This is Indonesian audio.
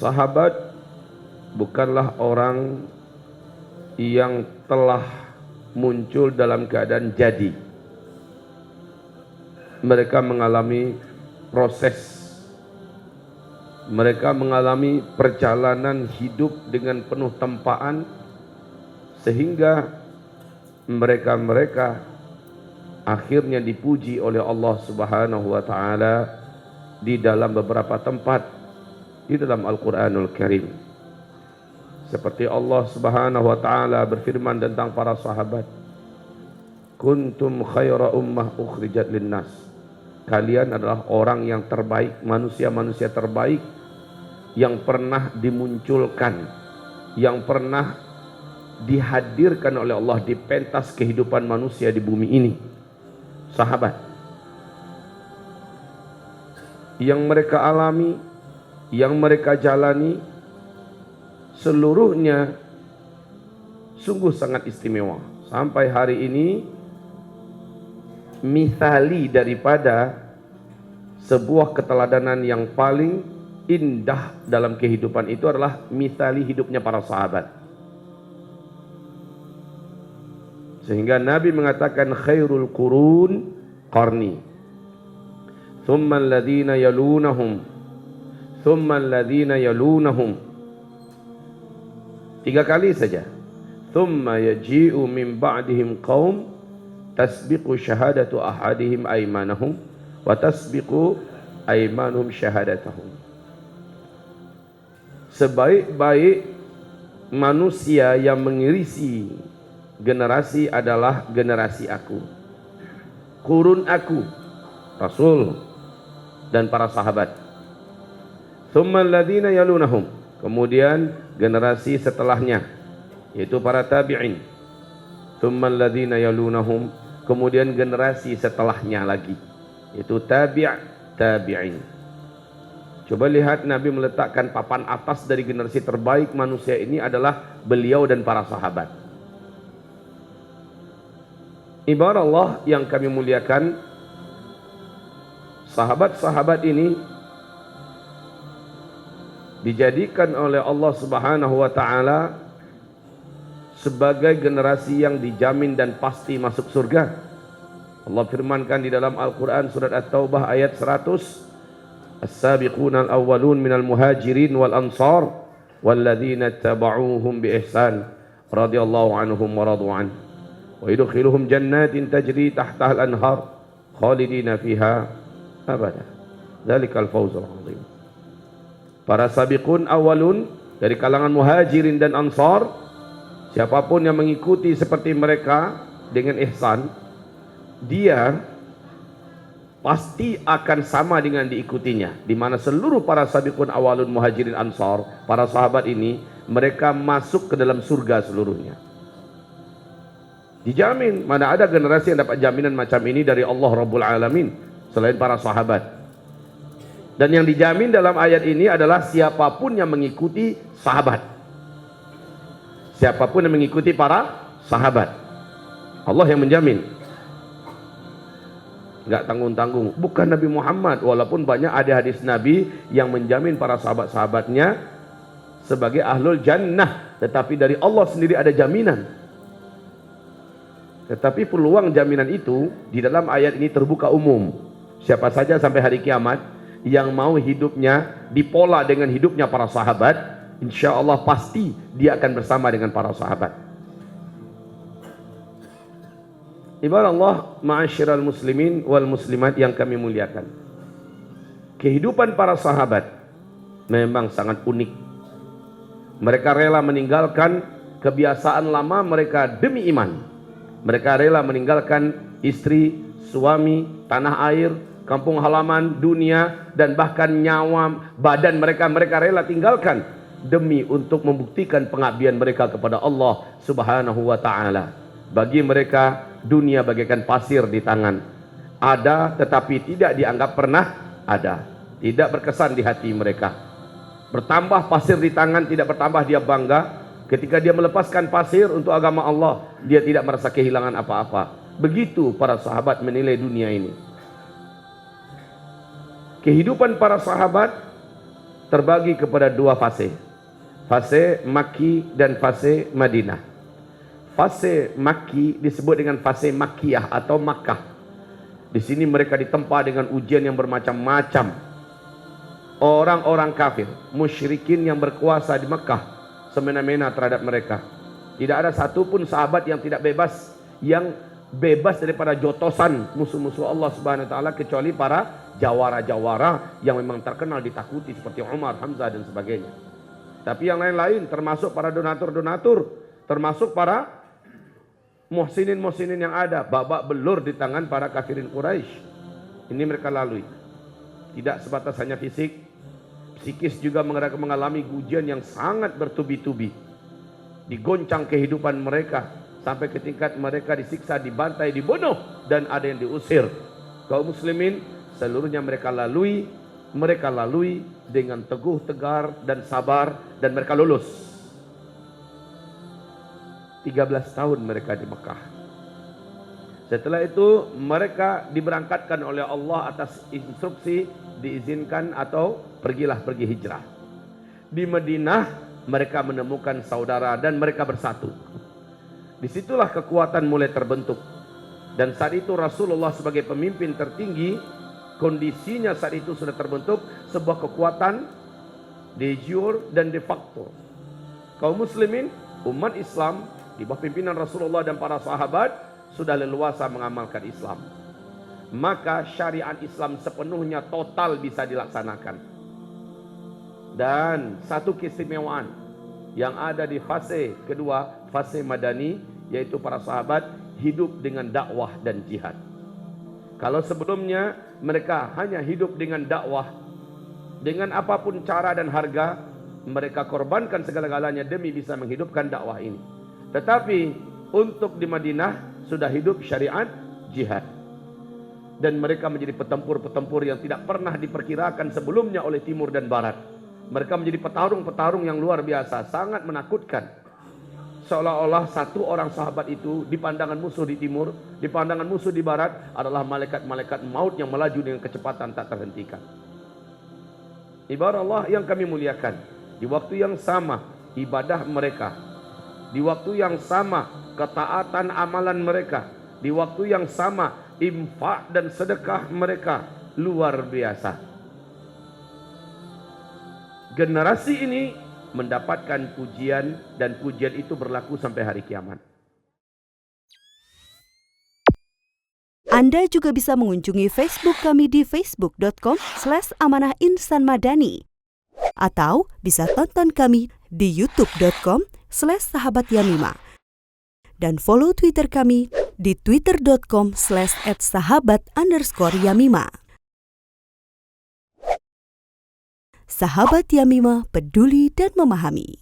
Sahabat bukanlah orang yang telah muncul dalam keadaan jadi. Mereka mengalami proses. Mereka mengalami perjalanan hidup dengan penuh tempaan, sehingga mereka akhirnya dipuji oleh Allah Subhanahu wa taala di dalam beberapa tempat di dalam Al-Qur'anul Karim. Seperti Allah Subhanahu wa taala berfirman tentang para sahabat, kuntum khaira ummah ukhrijat linnas. Kalian adalah orang yang terbaik, manusia-manusia terbaik yang pernah dimunculkan, yang pernah dihadirkan oleh Allah di pentas kehidupan manusia di bumi ini. Sahabat yang mereka alami, yang mereka jalani, seluruhnya sungguh sangat istimewa. Sampai hari ini misali daripada sebuah keteladanan yang paling indah dalam kehidupan itu adalah misali hidupnya para sahabat. Sehingga Nabi mengatakan khairul qurun qarni, thumma alladhina yalunahum, thumma alladhina yalunahum. 3 kali saja. Thumma yaji'u min ba'dihim qaum tasbiqu syahadatu ahadihim aymanahum wa tasbiqu aymanuhum syahadatahum. Sebaik-baik manusia yang mengirisi generasi adalah generasi aku, kurun aku, Rasul dan para sahabat. Thumma alladhina yalunahum, kemudian generasi setelahnya, yaitu para tabi'in. Thumma alladhina yalunahum, kemudian generasi setelahnya lagi, yaitu tabi'in. Coba lihat, Nabi meletakkan papan atas dari generasi terbaik manusia ini adalah beliau dan para sahabat. Ibarat Allah yang kami muliakan, sahabat-sahabat ini dijadikan oleh Allah Subhanahu wa taala sebagai generasi yang dijamin dan pasti masuk surga. Allah firmankan di dalam Al-Qur'an surat At-Taubah ayat 100, As-sabiquna al-awwalun minal muhajirin wal ansar walladzina tabauhum bi ihsan radhiyallahu anhum wa radu an wa yudkhiluhum jannatin tajri tahtaha al-anhar khalidina fiha abada. Dzalikal fawzul 'azim. Para sabiqun awalun dari kalangan muhajirin dan ansar, siapapun yang mengikuti seperti mereka dengan ihsan, dia pasti akan sama dengan diikutinya, di mana seluruh para sabiqun awalun muhajirin ansar, para sahabat ini, mereka masuk ke dalam surga seluruhnya. Dijamin. Mana ada generasi yang dapat jaminan macam ini dari Allah Rabbul Alamin selain para sahabat. Dan yang dijamin dalam ayat ini adalah siapapun yang mengikuti sahabat, siapapun yang mengikuti para sahabat, Allah yang menjamin. Enggak tanggung-tanggung. Bukan Nabi Muhammad, walaupun banyak ada hadis Nabi yang menjamin para sahabat-sahabatnya sebagai ahlul jannah, tetapi dari Allah sendiri ada jaminan. Tetapi peluang jaminan itu di dalam ayat ini terbuka umum. Siapa saja sampai hari kiamat yang mau hidupnya dipola dengan hidupnya para sahabat, insya Allah pasti dia akan bersama dengan para sahabat. Ibarat Allah, ma'asyiral muslimin wal muslimat yang kami muliakan, kehidupan para sahabat memang sangat unik. Mereka rela meninggalkan kebiasaan lama mereka demi iman. Mereka rela meninggalkan istri, suami, tanah air, kampung halaman, dunia, dan bahkan nyawa, badan mereka rela tinggalkan demi untuk membuktikan pengabdian mereka kepada Allah Subhanahu wa taala. Bagi mereka dunia bagaikan pasir di tangan. Ada tetapi tidak dianggap pernah ada. Tidak berkesan di hati mereka. Bertambah pasir di tangan, tidak bertambah dia bangga. Ketika dia melepaskan pasir untuk agama Allah, dia tidak merasa kehilangan apa-apa. Begitu para sahabat menilai dunia ini. Kehidupan para sahabat terbagi kepada dua fase. Fase Makki dan fase Madinah. Fase Makki disebut dengan fase Makkiyah atau Makkah. Di sini mereka ditempa dengan ujian yang bermacam-macam. Orang-orang kafir, musyrikin yang berkuasa di Mekah semena-mena terhadap mereka. Tidak ada satupun sahabat yang tidak bebas, yang bebas daripada jotosan musuh-musuh Allah Subhanahu wa taala, kecuali para jawara-jawara yang memang terkenal ditakuti seperti Umar, Hamzah dan sebagainya. Tapi yang lain-lain termasuk para donatur-donatur, termasuk para muhsinin-muhsinin yang ada, babak belur di tangan para kafirin Quraisy. Ini mereka lalui. Tidak sebatas hanya fisik, psikis juga mengalami ujian yang sangat bertubi-tubi. Digoncang kehidupan mereka sampai ke tingkat mereka disiksa, dibantai, dibunuh, dan ada yang diusir. Kaum muslimin seluruhnya mereka lalui dengan teguh, tegar dan sabar, dan mereka lulus. 13 tahun mereka di Mekah. Setelah itu mereka diberangkatkan oleh Allah atas instruksi, diizinkan atau pergi hijrah. Di Madinah mereka menemukan saudara dan mereka bersatu. Disitulah kekuatan mulai terbentuk. Dan saat itu Rasulullah sebagai pemimpin tertinggi, kondisinya saat itu sudah terbentuk sebuah kekuatan de jure dan de facto. Kaum muslimin, umat Islam di bawah pimpinan Rasulullah dan para sahabat sudah leluasa mengamalkan Islam. Maka syariat Islam sepenuhnya total bisa dilaksanakan. Dan satu keistimewaan yang ada di fase kedua, fase Madani, yaitu para sahabat hidup dengan dakwah dan jihad. Kalau sebelumnya mereka hanya hidup dengan dakwah, dengan apapun cara dan harga, mereka korbankan segala-galanya demi bisa menghidupkan dakwah ini. Tetapi untuk di Madinah sudah hidup syariat jihad. Dan mereka menjadi petempur-petempur yang tidak pernah diperkirakan sebelumnya oleh timur dan barat. Mereka menjadi petarung-petarung yang luar biasa, sangat menakutkan. Seolah-olah satu orang sahabat itu di pandangan musuh di timur, di pandangan musuh di barat adalah malaikat-malaikat maut yang melaju dengan kecepatan tak terhentikan. Ibarat Allah yang kami muliakan, di waktu yang sama ibadah mereka, di waktu yang sama ketaatan amalan mereka, di waktu yang sama infak dan sedekah mereka luar biasa. Generasi ini mendapatkan pujian, dan pujian itu berlaku sampai hari kiamat. Anda juga bisa mengunjungi Facebook kami di facebook.com/amanahinsanmadani, atau bisa tonton kami di youtube.com/sahabatyamima, dan follow Twitter kami di twitter.com/@sahabat_yamima. Sahabat Yamima, peduli dan memahami.